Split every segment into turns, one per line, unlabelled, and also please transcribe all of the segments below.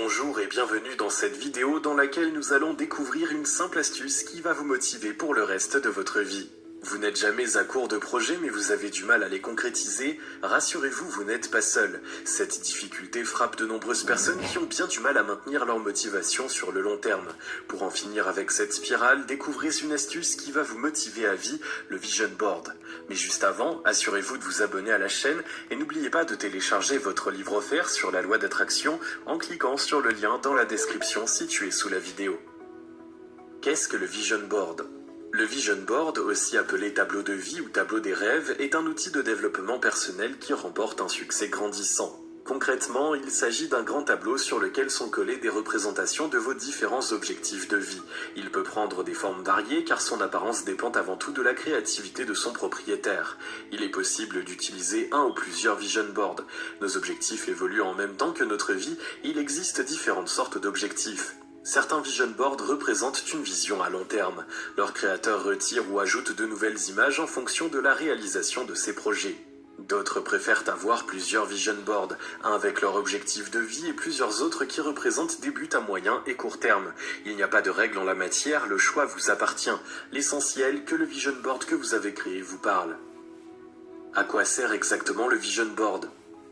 Bonjour et bienvenue dans cette vidéo dans laquelle nous allons découvrir une simple astuce qui va vous motiver pour le reste de votre vie. Vous n'êtes jamais à court de projets mais vous avez du mal à les concrétiser, rassurez-vous, vous n'êtes pas seul. Cette difficulté frappe de nombreuses personnes qui ont bien du mal à maintenir leur motivation sur le long terme. Pour en finir avec cette spirale, découvrez une astuce qui va vous motiver à vie, le Vision Board. Mais juste avant, assurez-vous de vous abonner à la chaîne et n'oubliez pas de télécharger votre livre offert sur la loi d'attraction en cliquant sur le lien dans la description située sous la vidéo. Qu'est-ce que le Vision Board ? Le Vision Board, aussi appelé tableau de vie ou tableau des rêves, est un outil de développement personnel qui remporte un succès grandissant. Concrètement, il s'agit d'un grand tableau sur lequel sont collées des représentations de vos différents objectifs de vie. Il peut prendre des formes variées car son apparence dépend avant tout de la créativité de son propriétaire. Il est possible d'utiliser un ou plusieurs Vision Boards. Nos objectifs évoluent en même temps que notre vie, il existe différentes sortes d'objectifs. Certains Vision Boards représentent une vision à long terme. Leur créateur retire ou ajoute de nouvelles images en fonction de la réalisation de ces projets. D'autres préfèrent avoir plusieurs Vision Boards, un avec leur objectif de vie et plusieurs autres qui représentent des buts à moyen et court terme. Il n'y a pas de règle en la matière, le choix vous appartient. L'essentiel, que le Vision Board que vous avez créé vous parle. À quoi sert exactement le Vision Board ?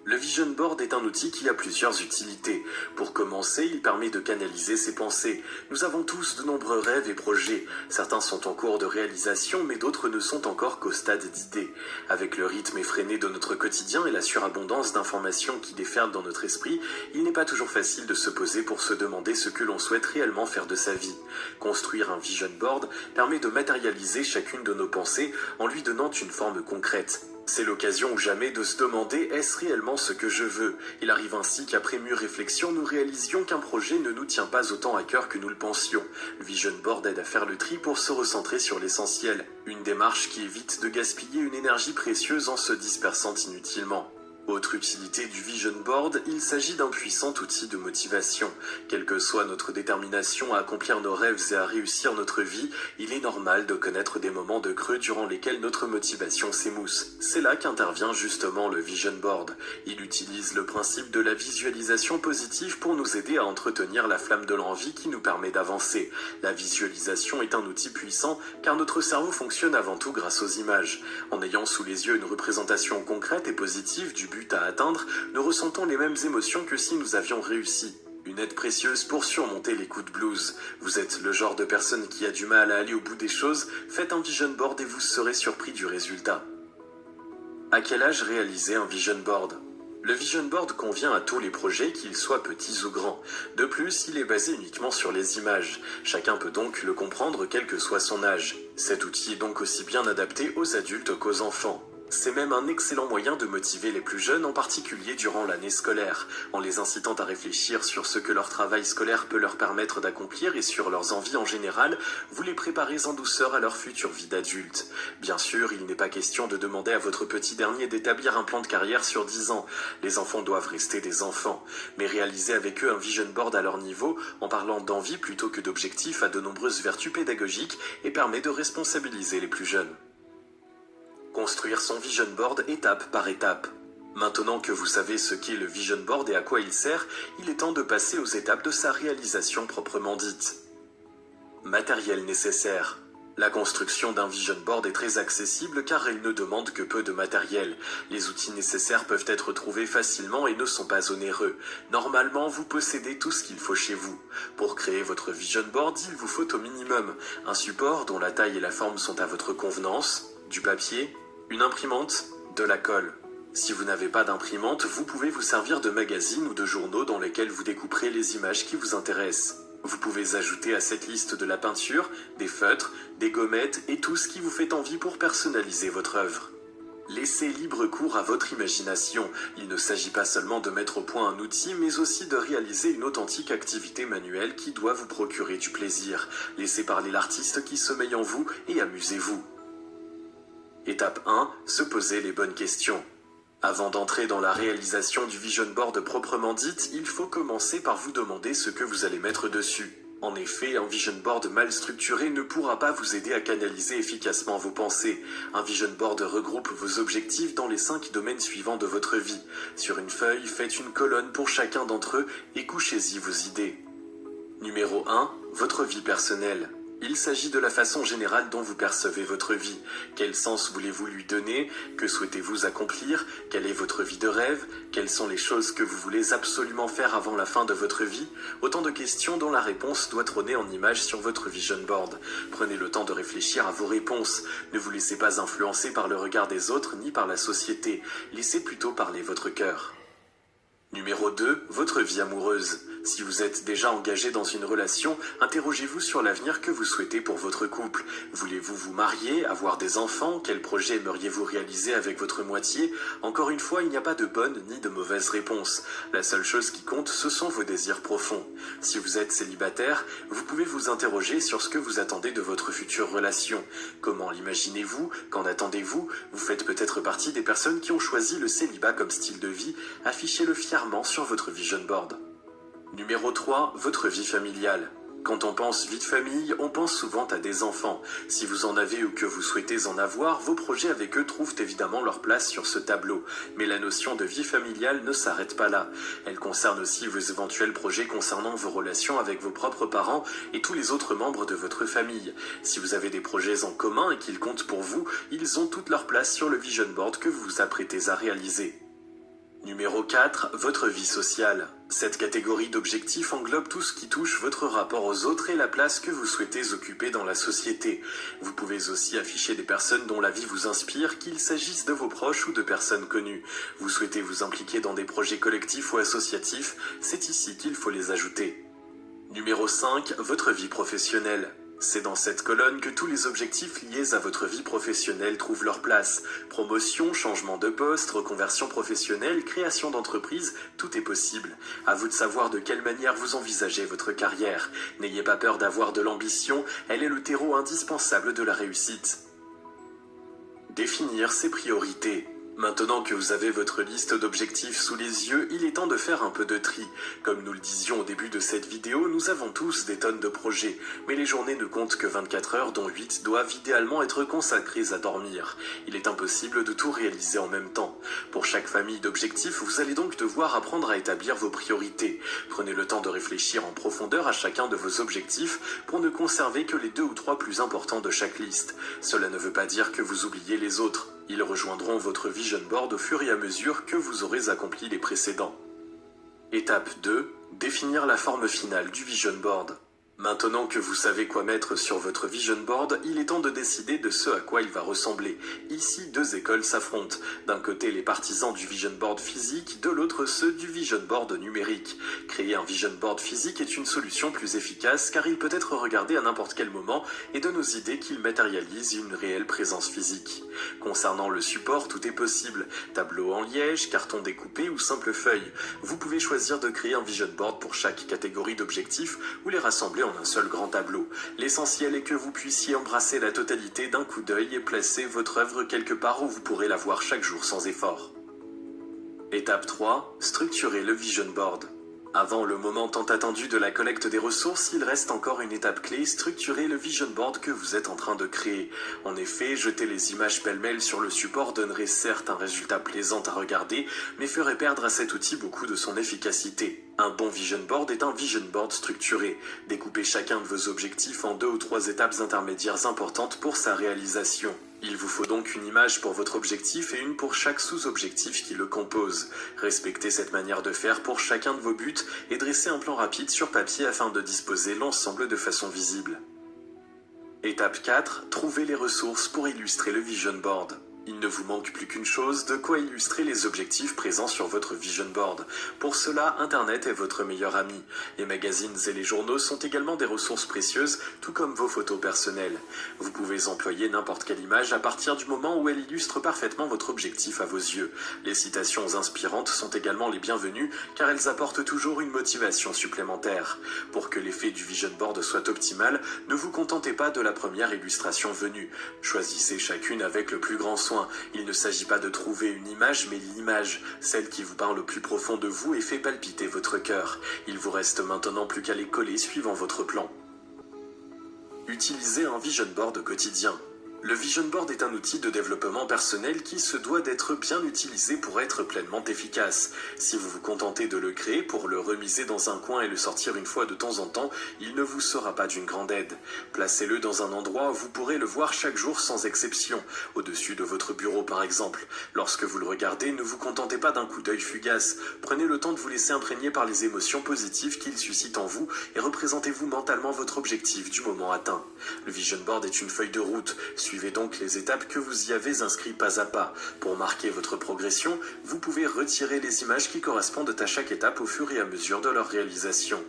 Le Vision Board est un outil qui a plusieurs utilités. Pour commencer, il permet de canaliser ses pensées. Nous avons tous de nombreux rêves et projets. Certains sont en cours de réalisation, mais d'autres ne sont encore qu'au stade d'idées. Avec le rythme effréné de notre quotidien et la surabondance d'informations qui déferlent dans notre esprit, il n'est pas toujours facile de se poser pour se demander ce que l'on souhaite réellement faire de sa vie. Construire un Vision Board permet de matérialiser chacune de nos pensées en lui donnant une forme concrète. C'est l'occasion ou jamais de se demander « est-ce réellement ce que je veux ?» Il arrive ainsi qu'après mûre réflexion, nous réalisions qu'un projet ne nous tient pas autant à cœur que nous le pensions. Le Vision Board aide à faire le tri pour se recentrer sur l'essentiel. Une démarche qui évite de gaspiller une énergie précieuse en se dispersant inutilement. Autre utilité du Vision Board, il s'agit d'un puissant outil de motivation. Quelle que soit notre détermination à accomplir nos rêves et à réussir notre vie, il est normal de connaître des moments de creux durant lesquels notre motivation s'émousse. C'est là qu'intervient justement le Vision Board. Il utilise le principe de la visualisation positive pour nous aider à entretenir la flamme de l'envie qui nous permet d'avancer. La visualisation est un outil puissant car notre cerveau fonctionne avant tout grâce aux images. En ayant sous les yeux une représentation concrète et positive du but à atteindre, nous ressentons les mêmes émotions que si nous avions réussi. Une aide précieuse pour surmonter les coups de blues. Vous êtes le genre de personne qui a du mal à aller au bout des choses, faites un Vision Board et vous serez surpris du résultat. À quel âge réaliser un Vision Board ? Le Vision Board convient à tous les projets, qu'ils soient petits ou grands. De plus, il est basé uniquement sur les images. Chacun peut donc le comprendre quel que soit son âge. Cet outil est donc aussi bien adapté aux adultes qu'aux enfants. C'est même un excellent moyen de motiver les plus jeunes, en particulier durant l'année scolaire, en les incitant à réfléchir sur ce que leur travail scolaire peut leur permettre d'accomplir et sur leurs envies en général, vous les préparez en douceur à leur future vie d'adulte. Bien sûr, il n'est pas question de demander à votre petit dernier d'établir un plan de carrière sur 10 ans. Les enfants doivent rester des enfants. Mais réaliser avec eux un Vision Board à leur niveau, en parlant d'envie plutôt que d'objectifs, a de nombreuses vertus pédagogiques et permet de responsabiliser les plus jeunes. Construire son Vision Board étape par étape. Maintenant que vous savez ce qu'est le Vision Board et à quoi il sert, il est temps de passer aux étapes de sa réalisation proprement dite. Matériel nécessaire. La construction d'un Vision Board est très accessible car elle ne demande que peu de matériel. Les outils nécessaires peuvent être trouvés facilement et ne sont pas onéreux. Normalement, vous possédez tout ce qu'il faut chez vous. Pour créer votre Vision Board, il vous faut au minimum un support dont la taille et la forme sont à votre convenance, du papier, une imprimante, de la colle. Si vous n'avez pas d'imprimante, vous pouvez vous servir de magazines ou de journaux dans lesquels vous découperez les images qui vous intéressent. Vous pouvez ajouter à cette liste de la peinture, des feutres, des gommettes et tout ce qui vous fait envie pour personnaliser votre œuvre. Laissez libre cours à votre imagination. Il ne s'agit pas seulement de mettre au point un outil, mais aussi de réaliser une authentique activité manuelle qui doit vous procurer du plaisir. Laissez parler l'artiste qui sommeille en vous et amusez-vous. Étape 1. Se poser les bonnes questions. Avant d'entrer dans la réalisation du Vision Board proprement dite, il faut commencer par vous demander ce que vous allez mettre dessus. En effet, un vision board mal structuré ne pourra pas vous aider à canaliser efficacement vos pensées. Un vision board regroupe vos objectifs dans les 5 domaines suivants de votre vie. Sur une feuille, faites une colonne pour chacun d'entre eux et couchez-y vos idées. Numéro 1. Votre vie personnelle. Il s'agit de la façon générale dont vous percevez votre vie. Quel sens voulez-vous lui donner? Que souhaitez-vous accomplir? Quelle est votre vie de rêve? Quelles sont les choses que vous voulez absolument faire avant la fin de votre vie? Autant de questions dont la réponse doit trôner en image sur votre vision board. Prenez le temps de réfléchir à vos réponses. Ne vous laissez pas influencer par le regard des autres ni par la société. Laissez plutôt parler votre cœur. Numéro 2. Votre vie amoureuse. Si vous êtes déjà engagé dans une relation, interrogez-vous sur l'avenir que vous souhaitez pour votre couple. Voulez-vous vous marier, avoir des enfants? Quel projet aimeriez-vous réaliser avec votre moitié? Encore une fois, il n'y a pas de bonne ni de mauvaise réponse. La seule chose qui compte, ce sont vos désirs profonds. Si vous êtes célibataire, vous pouvez vous interroger sur ce que vous attendez de votre future relation. Comment l'imaginez-vous? Qu'en attendez-vous? Vous faites peut-être partie des personnes qui ont choisi le célibat comme style de vie. Affichez-le fièrement sur votre vision board. Numéro 3. Votre vie familiale. Quand on pense vie de famille, on pense souvent à des enfants. Si vous en avez ou que vous souhaitez en avoir, vos projets avec eux trouvent évidemment leur place sur ce tableau. Mais la notion de vie familiale ne s'arrête pas là. Elle concerne aussi vos éventuels projets concernant vos relations avec vos propres parents et tous les autres membres de votre famille. Si vous avez des projets en commun et qu'ils comptent pour vous, ils ont toute leur place sur le vision board que vous vous apprêtez à réaliser. Numéro 4. Votre vie sociale. Cette catégorie d'objectifs englobe tout ce qui touche votre rapport aux autres et la place que vous souhaitez occuper dans la société. Vous pouvez aussi afficher des personnes dont la vie vous inspire, qu'il s'agisse de vos proches ou de personnes connues. Vous souhaitez vous impliquer dans des projets collectifs ou associatifs, c'est ici qu'il faut les ajouter. Numéro 5. Votre vie professionnelle. C'est dans cette colonne que tous les objectifs liés à votre vie professionnelle trouvent leur place. Promotion, changement de poste, reconversion professionnelle, création d'entreprise, tout est possible. À vous de savoir de quelle manière vous envisagez votre carrière. N'ayez pas peur d'avoir de l'ambition, elle est le terreau indispensable de la réussite. Définir ses priorités. Maintenant que vous avez votre liste d'objectifs sous les yeux, il est temps de faire un peu de tri. Comme nous le disions au début de cette vidéo, nous avons tous des tonnes de projets, mais les journées ne comptent que 24 heures dont 8 doivent idéalement être consacrées à dormir. Il est impossible de tout réaliser en même temps. Pour chaque famille d'objectifs, vous allez donc devoir apprendre à établir vos priorités. Prenez le temps de réfléchir en profondeur à chacun de vos objectifs pour ne conserver que les 2 ou 3 plus importants de chaque liste. Cela ne veut pas dire que vous oubliez les autres. Ils rejoindront votre vision board au fur et à mesure que vous aurez accompli les précédents. Étape 2. Définir la forme finale du vision board. Maintenant que vous savez quoi mettre sur votre vision board, il est temps de décider de ce à quoi il va ressembler. Ici, 2 écoles s'affrontent. D'un côté, les partisans du vision board physique, de l'autre, ceux du vision board numérique. Créer un vision board physique est une solution plus efficace car il peut être regardé à n'importe quel moment et donne aux idées qu'il matérialise une réelle présence physique. Concernant le support, tout est possible. Tableau en liège, carton découpé ou simple feuille. Vous pouvez choisir de créer un vision board pour chaque catégorie d'objectifs ou les rassembler en un seul grand tableau. L'essentiel est que vous puissiez embrasser la totalité d'un coup d'œil et placer votre œuvre quelque part où vous pourrez la voir chaque jour sans effort. Étape 3. Structurer le vision board. Avant le moment tant attendu de la collecte des ressources, il reste encore une étape clé, structurer le vision board que vous êtes en train de créer. En effet, jeter les images pêle-mêle sur le support donnerait certes un résultat plaisant à regarder, mais ferait perdre à cet outil beaucoup de son efficacité. Un bon vision board est un vision board structuré. Découpez chacun de vos objectifs en 2 ou 3 étapes intermédiaires importantes pour sa réalisation. Il vous faut donc une image pour votre objectif et une pour chaque sous-objectif qui le compose. Respectez cette manière de faire pour chacun de vos buts et dressez un plan rapide sur papier afin de disposer l'ensemble de façon visible. Étape 4. Trouvez les ressources pour illustrer le vision board. Il ne vous manque plus qu'une chose, de quoi illustrer les objectifs présents sur votre vision board. Pour cela, Internet est votre meilleur ami. Les magazines et les journaux sont également des ressources précieuses, tout comme vos photos personnelles. Vous pouvez employer n'importe quelle image à partir du moment où elle illustre parfaitement votre objectif à vos yeux. Les citations inspirantes sont également les bienvenues, car elles apportent toujours une motivation supplémentaire. Pour que l'effet du vision board soit optimal, ne vous contentez pas de la première illustration venue. Choisissez chacune avec le plus grand soin besoin. Il ne s'agit pas de trouver une image, mais l'image, celle qui vous parle au plus profond de vous et fait palpiter votre cœur. Il vous reste maintenant plus qu'à les coller suivant votre plan. Utilisez un vision board quotidien. Le vision board est un outil de développement personnel qui se doit d'être bien utilisé pour être pleinement efficace. Si vous vous contentez de le créer pour le remiser dans un coin et le sortir une fois de temps en temps, il ne vous sera pas d'une grande aide. Placez-le dans un endroit où vous pourrez le voir chaque jour sans exception, au-dessus de votre bureau par exemple. Lorsque vous le regardez, ne vous contentez pas d'un coup d'œil fugace. Prenez le temps de vous laisser imprégner par les émotions positives qu'il suscite en vous et représentez-vous mentalement votre objectif du moment atteint. Le vision board est une feuille de route. Suivez donc les étapes que vous y avez inscrites pas à pas. Pour marquer votre progression, vous pouvez retirer les images qui correspondent à chaque étape au fur et à mesure de leur réalisation.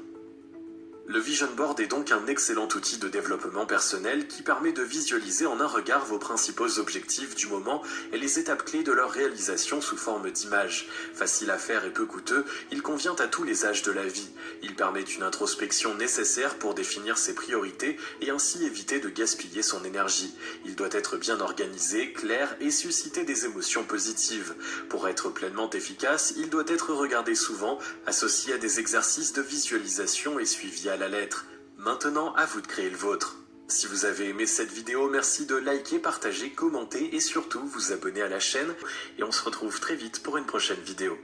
Le Vision Board est donc un excellent outil de développement personnel qui permet de visualiser en un regard vos principaux objectifs du moment et les étapes clés de leur réalisation sous forme d'images. Facile à faire et peu coûteux, il convient à tous les âges de la vie. Il permet une introspection nécessaire pour définir ses priorités et ainsi éviter de gaspiller son énergie. Il doit être bien organisé, clair et susciter des émotions positives. Pour être pleinement efficace, il doit être regardé souvent, associé à des exercices de visualisation et suivi à la lettre. Maintenant, à vous de créer le vôtre. Si vous avez aimé cette vidéo, merci de liker, partager, commenter et surtout vous abonner à la chaîne. Et on se retrouve très vite pour une prochaine vidéo.